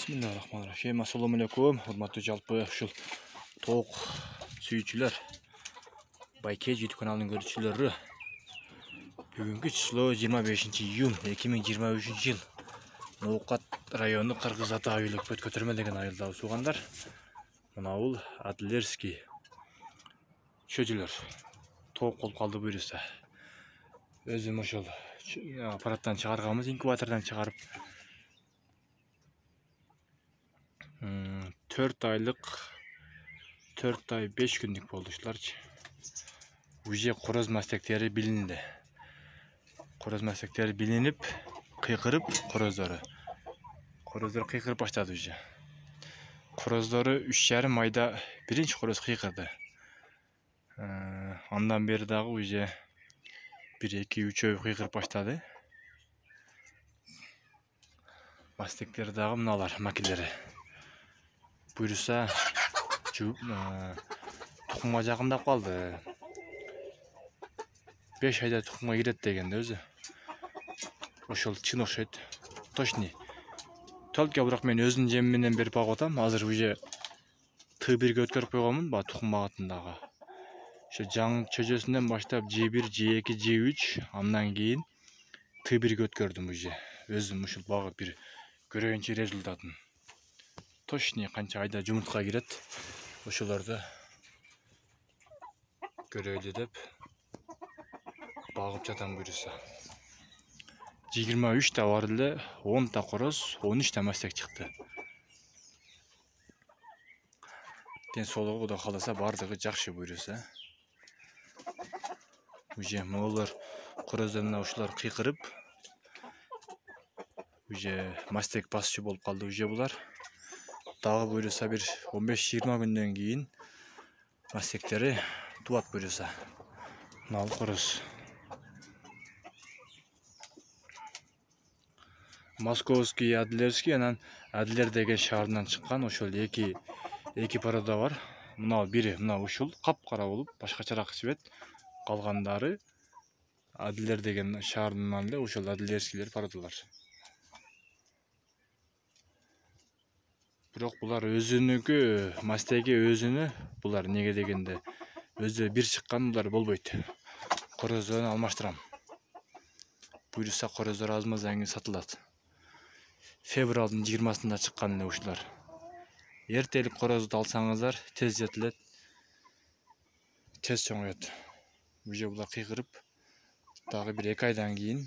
Bismillahirrahmanirrahim. Assalamu alaikum. Hurmatly жалпы ушул тоок сүйүүчүлөр. Байкеж YouTube каналынын көрүүчүлөрү. Бүгүнкү число 25-июнь 2023 жыл. Ноокат району Кыргыз Ата айылы көтөрмө деген айылда суугандар. Мына бул Адлерский чөжүлөр. Тоок болуп калды буюрса. Өзүм ошол аппараттан чыгарганбыз, инкубатордан чыгарып 4 айлык 4 ай 5 күндүк болду ушуларчы. Уже короз мастектери билинди. Короз мастектери билинип, кыйкырып короздору кыйкырып баштады уже. Короздору 3,5 айда биринчи короз кыйкырды. Андан бери дагы уже 1-2-3 кыйкырып баштады. Мастектери дагы мыналар макилери. Буюрса тукумга жакындап калды. 5 айда тукумга кирет дегенде өзү. Ошол чын окшойт. Точный. Только бирок мен өзүнүн жеми менен берип багып атам. Азыр уже Т1ге өткөрүп койгонмун, ба тукум багытындагы. Ошо жаңы чөжөсүнөн баштап G1, G2, G3, андан кийин Т1ге өткөрдүм уже. Өзүм ушул багып бир көрөйүнчү результатын. Точный канча айда жумуртка кирет, ошолорду көрөлү деп багып жатам буюрса. 23 та бар эле, 10 та короз, 13 та мастек чыкты. Ден соолугу Кудай кааласа бардыгы жакшы буюрса. Уже могулар короздоруна ушулар кыйкырып, уже мастек басчу болуп калды уже булар. Дагы буюрса бир 15-20 күндөн кийин мастектери туат буюрса. Мына короз. Московский, Адлерский, анан Адлер деген шаарынан чыккан ошол эки порода бар. Мына бири мына ушул капкара болуп, башкачараак цвет. Калгандары Адлер деген шаарынан эле ошол Адлерскийлер породалар. Бирок булар өзүнүкү, мастеги өзүнү, булар неге дегенде өзү бир чыккан булар болбойт. Короздорун алмаштырам. Буюрса короздор азмаздан кийин сатылат. Февралдын 20-сында чыккан эле ушулар. Эртелик корозду алсаңыздар, тез жетилет, тез чоңоет. Уже булар кыйкырып, дагы бир 2 айдан кийин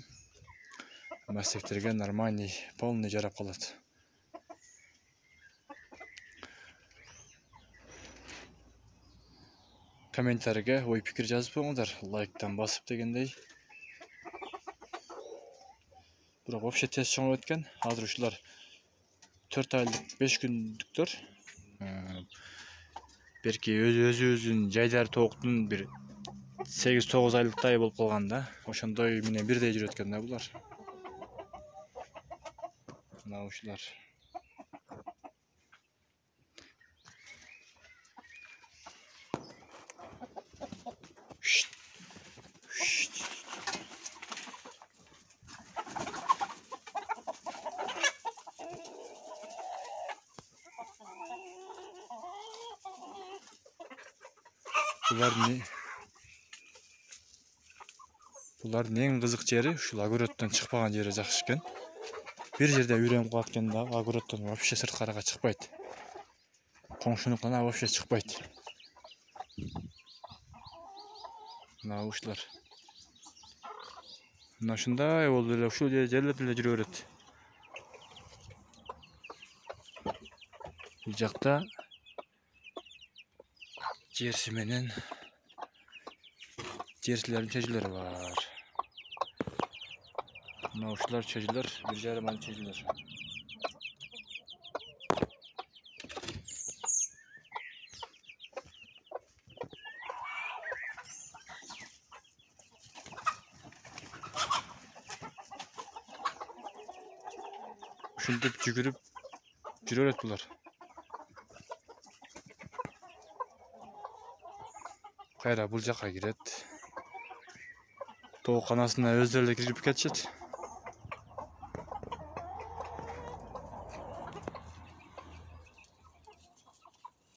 мастектерге нормальный, полный жарап калат. Комментарийге ой пикир жазып коюңуздар, лайктан басып дегендей. Бирок вообще тез чоңоп өткөн. Азыр ушулар 4 айлык 5 күндүктөр. Берки өзүнүн жайдары тооктун бир 8-9 айлыктай болуп калган да. Ошондой менен бирдей жүрөт экен да булар. Мына ушулар. Булардын эң кызык жери ушул огороддон чыкпаган жери жакшы экен. Бир жерде үйрөнүп калат экен да, огороддон вообще сырткарага чыкпайт. Коңшунуктан вообще чыкпайт. Мына ушулар. Мына ушундай болуп эле ушул жерлерде эле жүрө берет. Бул жакта жерси менен жерсилердин чөжүлөрү бар. Мына ушулар чөжүлөр, 1,5 ай чөжүлөр. Ушинтип жүгүрүп жүрө берет булар. Кайра бул жакка кирет. Тоок канасына өздөрү эле кирип кетишет.